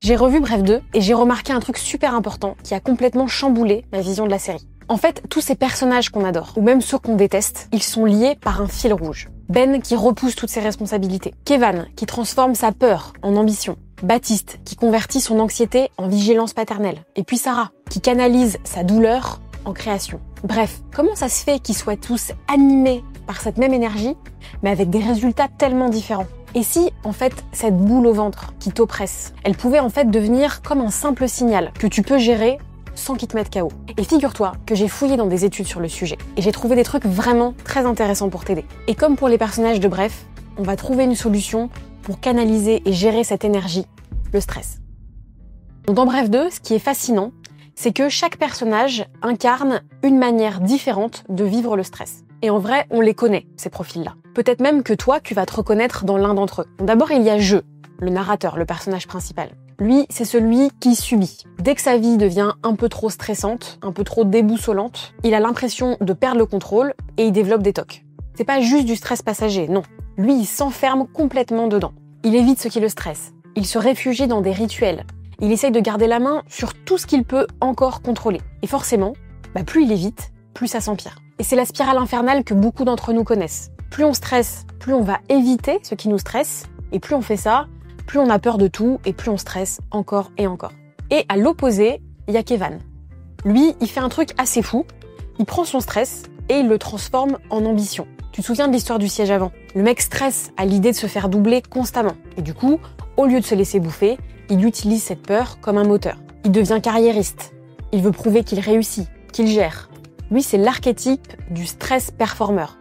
J'ai revu Bref 2 et j'ai remarqué un truc super important qui a complètement chamboulé ma vision de la série. En fait, tous ces personnages qu'on adore, ou même ceux qu'on déteste, ils sont liés par un fil rouge. Ben qui repousse toutes ses responsabilités. Kevan qui transforme sa peur en ambition. Baptiste qui convertit son anxiété en vigilance paternelle. Et puis Sarah qui canalise sa douleur en création. Bref, comment ça se fait qu'ils soient tous animés par cette même énergie, mais avec des résultats tellement différents? Et si, en fait, cette boule au ventre qui t'oppresse, elle pouvait en fait devenir comme un simple signal que tu peux gérer sans qu'il te mette KO. Et figure-toi que j'ai fouillé dans des études sur le sujet et j'ai trouvé des trucs vraiment très intéressants pour t'aider. Et comme pour les personnages de Bref, on va trouver une solution pour canaliser et gérer cette énergie, le stress. Donc dans Bref 2, ce qui est fascinant, c'est que chaque personnage incarne une manière différente de vivre le stress. Et en vrai, on les connaît, ces profils-là. Peut-être même que toi, tu vas te reconnaître dans l'un d'entre eux. D'abord, il y a Jeu, le narrateur, le personnage principal. Lui, c'est celui qui subit. Dès que sa vie devient un peu trop stressante, un peu trop déboussolante, il a l'impression de perdre le contrôle et il développe des TOC. C'est pas juste du stress passager, non. Lui, il s'enferme complètement dedans. Il évite ce qui le stresse. Il se réfugie dans des rituels. Il essaye de garder la main sur tout ce qu'il peut encore contrôler. Et forcément, plus il évite, plus ça s'empire. Et c'est la spirale infernale que beaucoup d'entre nous connaissent. Plus on stresse, plus on va éviter ce qui nous stresse, et plus on fait ça, plus on a peur de tout, et plus on stresse encore et encore. Et à l'opposé, il y a Kevan. Lui, il fait un truc assez fou, il prend son stress et il le transforme en ambition. Tu te souviens de l'histoire du siège avant? Le mec stresse à l'idée de se faire doubler constamment. Et du coup, au lieu de se laisser bouffer, il utilise cette peur comme un moteur. Il devient carriériste. Il veut prouver qu'il réussit, qu'il gère. Lui, c'est l'archétype du stress performeur.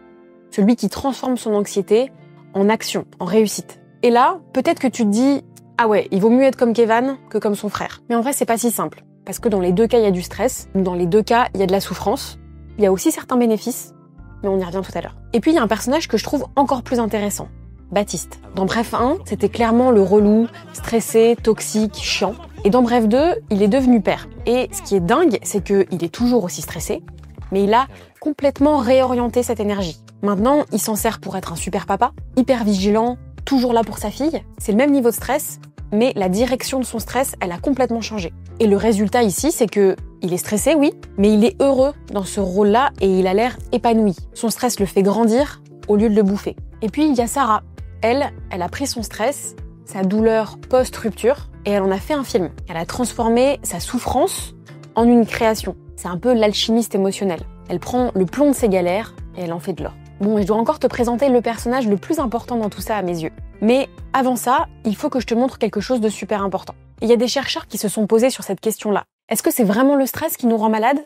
Celui qui transforme son anxiété en action, en réussite. Et là, peut-être que tu te dis « Ah ouais, il vaut mieux être comme Kevan que comme son frère ». Mais en vrai, c'est pas si simple. Parce que dans les deux cas, il y a du stress. Dans les deux cas, il y a de la souffrance. Il y a aussi certains bénéfices. Mais on y revient tout à l'heure. Et puis, il y a un personnage que je trouve encore plus intéressant. Baptiste. Dans Bref 1, c'était clairement le relou, stressé, toxique, chiant. Et dans Bref 2, il est devenu père. Et ce qui est dingue, c'est qu'il est toujours aussi stressé, mais il a complètement réorienté cette énergie. Maintenant, il s'en sert pour être un super papa, hyper vigilant, toujours là pour sa fille. C'est le même niveau de stress, mais la direction de son stress, elle a complètement changé. Et le résultat ici, c'est que il est stressé, oui, mais il est heureux dans ce rôle-là et il a l'air épanoui. Son stress le fait grandir au lieu de le bouffer. Et puis, il y a Sarah. Elle a pris son stress, sa douleur post-rupture, et elle en a fait un film. Elle a transformé sa souffrance en une création. C'est un peu l'alchimiste émotionnel. Elle prend le plomb de ses galères et elle en fait de l'or. Bon, et je dois encore te présenter le personnage le plus important dans tout ça à mes yeux. Mais avant ça, il faut que je te montre quelque chose de super important. Il y a des chercheurs qui se sont posés sur cette question-là. Est-ce que c'est vraiment le stress qui nous rend malades?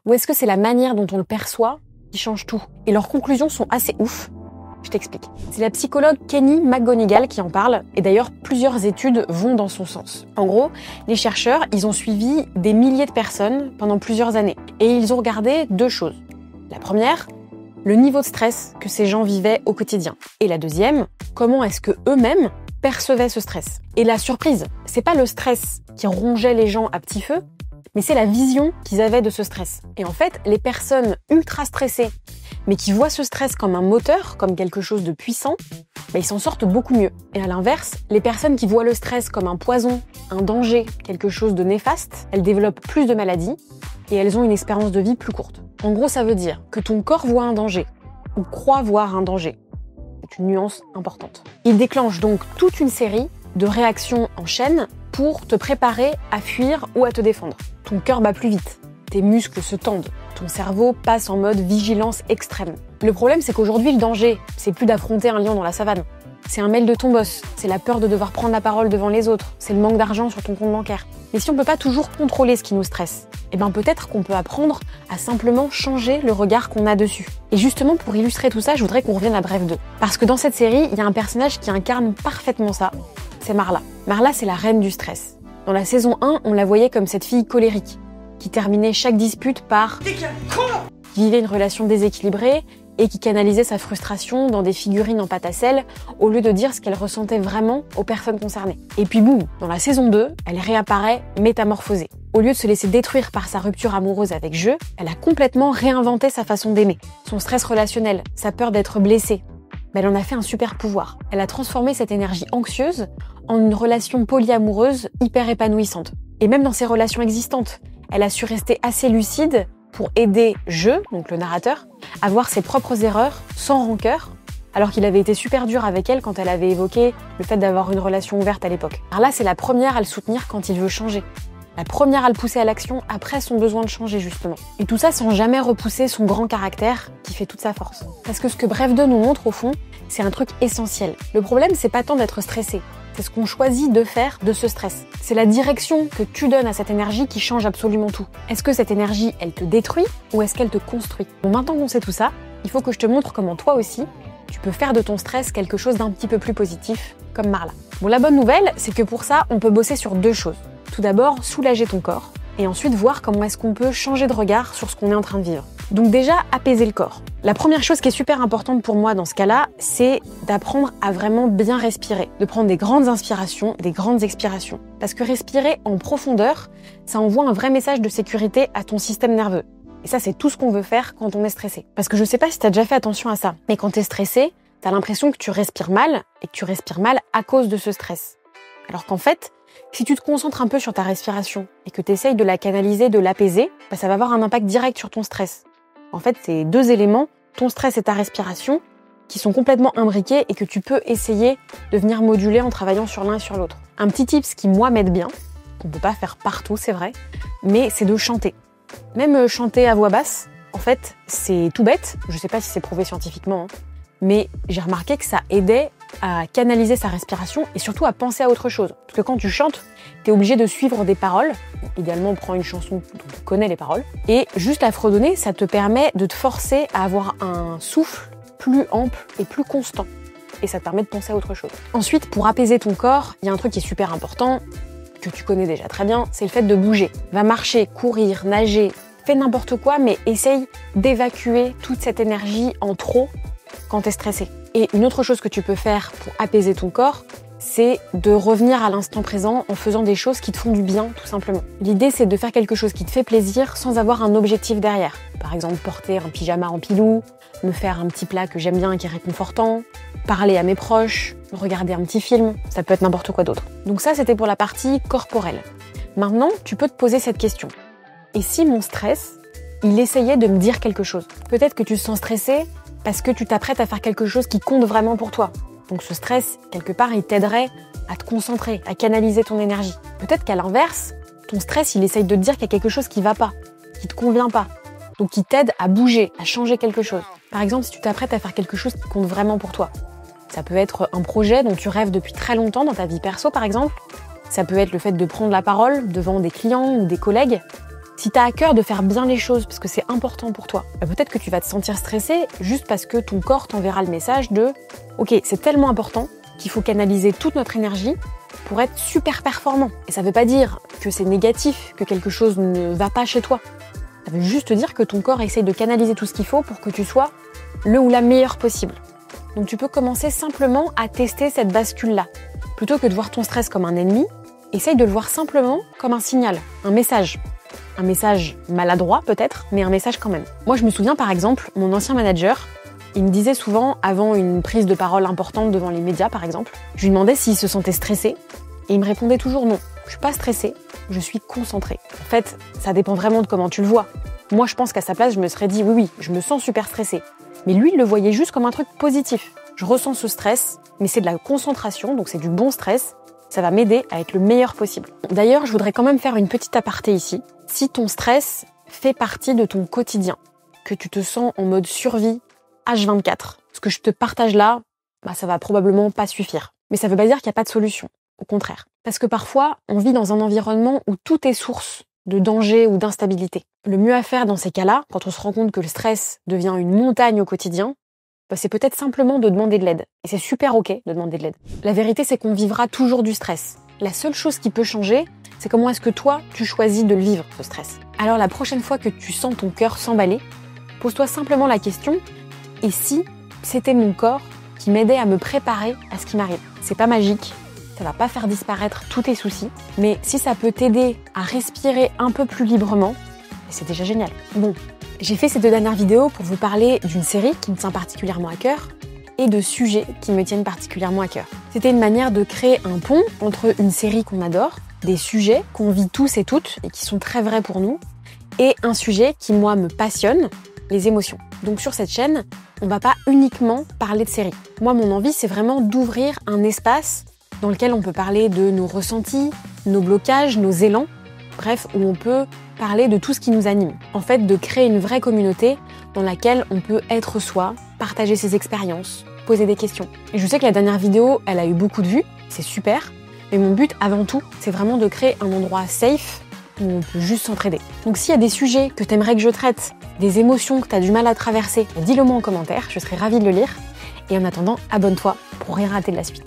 Ou est-ce que c'est la manière dont on le perçoit qui change tout? Et leurs conclusions sont assez ouf. Je t'explique. C'est la psychologue Kenny McGonigal qui en parle, et d'ailleurs plusieurs études vont dans son sens. En gros, les chercheurs, ils ont suivi des milliers de personnes pendant plusieurs années, et ils ont regardé deux choses. La première, le niveau de stress que ces gens vivaient au quotidien. Et la deuxième, comment est-ce que eux-mêmes percevaient ce stress. Et la surprise, c'est pas le stress qui rongeait les gens à petit feu, mais c'est la vision qu'ils avaient de ce stress. Et en fait, les personnes ultra stressées, mais qui voient ce stress comme un moteur, comme quelque chose de puissant, ils s'en sortent beaucoup mieux. Et à l'inverse, les personnes qui voient le stress comme un poison, un danger, quelque chose de néfaste, elles développent plus de maladies et elles ont une espérance de vie plus courte. En gros, ça veut dire que ton corps voit un danger, ou croit voir un danger. C'est une nuance importante. Il déclenche donc toute une série de réactions en chaîne pour te préparer à fuir ou à te défendre. Ton cœur bat plus vite, tes muscles se tendent, ton cerveau passe en mode vigilance extrême. Le problème, c'est qu'aujourd'hui, le danger, c'est plus d'affronter un lion dans la savane. C'est un mail de ton boss, c'est la peur de devoir prendre la parole devant les autres, c'est le manque d'argent sur ton compte bancaire. Et si on peut pas toujours contrôler ce qui nous stresse, peut-être qu'on peut apprendre à simplement changer le regard qu'on a dessus. Et justement, pour illustrer tout ça, je voudrais qu'on revienne à Bref 2. Parce que dans cette série, il y a un personnage qui incarne parfaitement ça, c'est Marla. Marla, c'est la reine du stress. Dans la saison 1, on la voyait comme cette fille colérique, qui terminait chaque dispute par « T'es qu'un con !» vivait une relation déséquilibrée et qui canalisait sa frustration dans des figurines en pâte à sel au lieu de dire ce qu'elle ressentait vraiment aux personnes concernées. Et puis boum, dans la saison 2, elle réapparaît métamorphosée. Au lieu de se laisser détruire par sa rupture amoureuse avec Jeu, elle a complètement réinventé sa façon d'aimer. Son stress relationnel, sa peur d'être blessée, elle en a fait un super pouvoir. Elle a transformé cette énergie anxieuse en une relation polyamoureuse hyper épanouissante. Et même dans ses relations existantes, elle a su rester assez lucide pour aider donc le narrateur, à voir ses propres erreurs sans rancœur, alors qu'il avait été super dur avec elle quand elle avait évoqué le fait d'avoir une relation ouverte à l'époque. Alors là, c'est la première à le soutenir quand il veut changer. La première à le pousser à l'action après son besoin de changer, justement. Et tout ça sans jamais repousser son grand caractère qui fait toute sa force. Parce que ce que Bref 2 nous montre, au fond, c'est un truc essentiel. Le problème, c'est pas tant d'être stressé. C'est ce qu'on choisit de faire de ce stress. C'est la direction que tu donnes à cette énergie qui change absolument tout. Est-ce que cette énergie, elle te détruit ou est-ce qu'elle te construit? Bon, maintenant qu'on sait tout ça, il faut que je te montre comment toi aussi, tu peux faire de ton stress quelque chose d'un petit peu plus positif, comme Marla. Bon, la bonne nouvelle, c'est que pour ça, on peut bosser sur 2 choses. Tout d'abord, soulager ton corps, et ensuite voir comment est-ce qu'on peut changer de regard sur ce qu'on est en train de vivre. Donc déjà, apaiser le corps. La première chose qui est super importante pour moi dans ce cas-là, c'est d'apprendre à vraiment bien respirer, de prendre des grandes inspirations, des grandes expirations. Parce que respirer en profondeur, ça envoie un vrai message de sécurité à ton système nerveux. Et ça, c'est tout ce qu'on veut faire quand on est stressé. Parce que je sais pas si t'as déjà fait attention à ça, mais quand t'es stressé, t'as l'impression que tu respires mal, et que tu respires mal à cause de ce stress. Alors qu'en fait, si tu te concentres un peu sur ta respiration, et que t'essayes de la canaliser, de l'apaiser, ça va avoir un impact direct sur ton stress. En fait, c'est 2 éléments, ton stress et ta respiration, qui sont complètement imbriqués et que tu peux essayer de venir moduler en travaillant sur l'un et sur l'autre. Un petit tips qui, moi, m'aide bien, qu'on peut pas faire partout, c'est vrai, mais c'est de chanter. Même chanter à voix basse, en fait, c'est tout bête, je sais pas si c'est prouvé scientifiquement, mais j'ai remarqué que ça aidait à canaliser sa respiration et surtout à penser à autre chose. Parce que quand tu chantes, t'es obligé de suivre des paroles. Idéalement, on prend une chanson dont tu connais les paroles. Et juste la fredonner, ça te permet de te forcer à avoir un souffle plus ample et plus constant. Et ça te permet de penser à autre chose. Ensuite, pour apaiser ton corps, il y a un truc qui est super important, que tu connais déjà très bien, c'est le fait de bouger. Va marcher, courir, nager, fais n'importe quoi, mais essaye d'évacuer toute cette énergie en trop quand t'es stressé. Et une autre chose que tu peux faire pour apaiser ton corps, c'est de revenir à l'instant présent en faisant des choses qui te font du bien, tout simplement. L'idée, c'est de faire quelque chose qui te fait plaisir sans avoir un objectif derrière. Par exemple, porter un pyjama en pilou, me faire un petit plat que j'aime bien et qui est réconfortant, parler à mes proches, regarder un petit film, ça peut être n'importe quoi d'autre. Donc ça, c'était pour la partie corporelle. Maintenant, tu peux te poser cette question. Et si mon stress, il essayait de me dire quelque chose? Peut-être que tu te sens stressé parce que tu t'apprêtes à faire quelque chose qui compte vraiment pour toi. Donc ce stress, quelque part, il t'aiderait à te concentrer, à canaliser ton énergie. Peut-être qu'à l'inverse, ton stress, il essaye de te dire qu'il y a quelque chose qui va pas, qui te convient pas. Donc qui t'aide à bouger, à changer quelque chose. Par exemple, si tu t'apprêtes à faire quelque chose qui compte vraiment pour toi. Ça peut être un projet dont tu rêves depuis très longtemps dans ta vie perso, par exemple. Ça peut être le fait de prendre la parole devant des clients ou des collègues. Si t'as à cœur de faire bien les choses parce que c'est important pour toi, peut-être que tu vas te sentir stressé juste parce que ton corps t'enverra le message de « Ok, c'est tellement important qu'il faut canaliser toute notre énergie pour être super performant. » Et ça veut pas dire que c'est négatif, que quelque chose ne va pas chez toi. Ça veut juste dire que ton corps essaye de canaliser tout ce qu'il faut pour que tu sois le ou la meilleure possible. Donc tu peux commencer simplement à tester cette bascule-là. Plutôt que de voir ton stress comme un ennemi, essaye de le voir simplement comme un signal, un message. Un message maladroit peut-être, mais un message quand même. Moi je me souviens par exemple, mon ancien manager, il me disait souvent avant une prise de parole importante devant les médias par exemple, je lui demandais s'il se sentait stressé et il me répondait toujours non. Je suis pas stressée, je suis concentrée. En fait, ça dépend vraiment de comment tu le vois. Moi je pense qu'à sa place je me serais dit oui, je me sens super stressée. Mais lui il le voyait juste comme un truc positif. Je ressens ce stress, mais c'est de la concentration, donc c'est du bon stress. Ça va m'aider à être le meilleur possible. D'ailleurs, je voudrais quand même faire une petite aparté ici. Si ton stress fait partie de ton quotidien, que tu te sens en mode survie H24, ce que je te partage là, ça va probablement pas suffire. Mais ça veut pas dire qu'il n'y a pas de solution. Au contraire. Parce que parfois, on vit dans un environnement où tout est source de danger ou d'instabilité. Le mieux à faire dans ces cas-là, quand on se rend compte que le stress devient une montagne au quotidien, c'est peut-être simplement de demander de l'aide. Et c'est super ok de demander de l'aide. La vérité, c'est qu'on vivra toujours du stress. La seule chose qui peut changer, c'est comment est-ce que toi, tu choisis de le vivre, ce stress. Alors la prochaine fois que tu sens ton cœur s'emballer, pose-toi simplement la question, et si c'était mon corps qui m'aidait à me préparer à ce qui m'arrive? C'est pas magique, ça va pas faire disparaître tous tes soucis, mais si ça peut t'aider à respirer un peu plus librement, c'est déjà génial. Bon. J'ai fait ces 2 dernières vidéos pour vous parler d'une série qui me tient particulièrement à cœur et de sujets qui me tiennent particulièrement à cœur. C'était une manière de créer un pont entre une série qu'on adore, des sujets qu'on vit tous et toutes et qui sont très vrais pour nous, et un sujet qui, moi, me passionne, les émotions. Donc sur cette chaîne, on va pas uniquement parler de séries. Moi, mon envie, c'est vraiment d'ouvrir un espace dans lequel on peut parler de nos ressentis, nos blocages, nos élans, bref, où on peut parler de tout ce qui nous anime. En fait, de créer une vraie communauté dans laquelle on peut être soi, partager ses expériences, poser des questions. Et je sais que la dernière vidéo, elle a eu beaucoup de vues, c'est super, mais mon but avant tout, c'est vraiment de créer un endroit safe où on peut juste s'entraider. Donc s'il y a des sujets que t'aimerais que je traite, des émotions que t'as du mal à traverser, dis-le moi en commentaire, je serai ravie de le lire. Et en attendant, abonne-toi pour rien rater de la suite.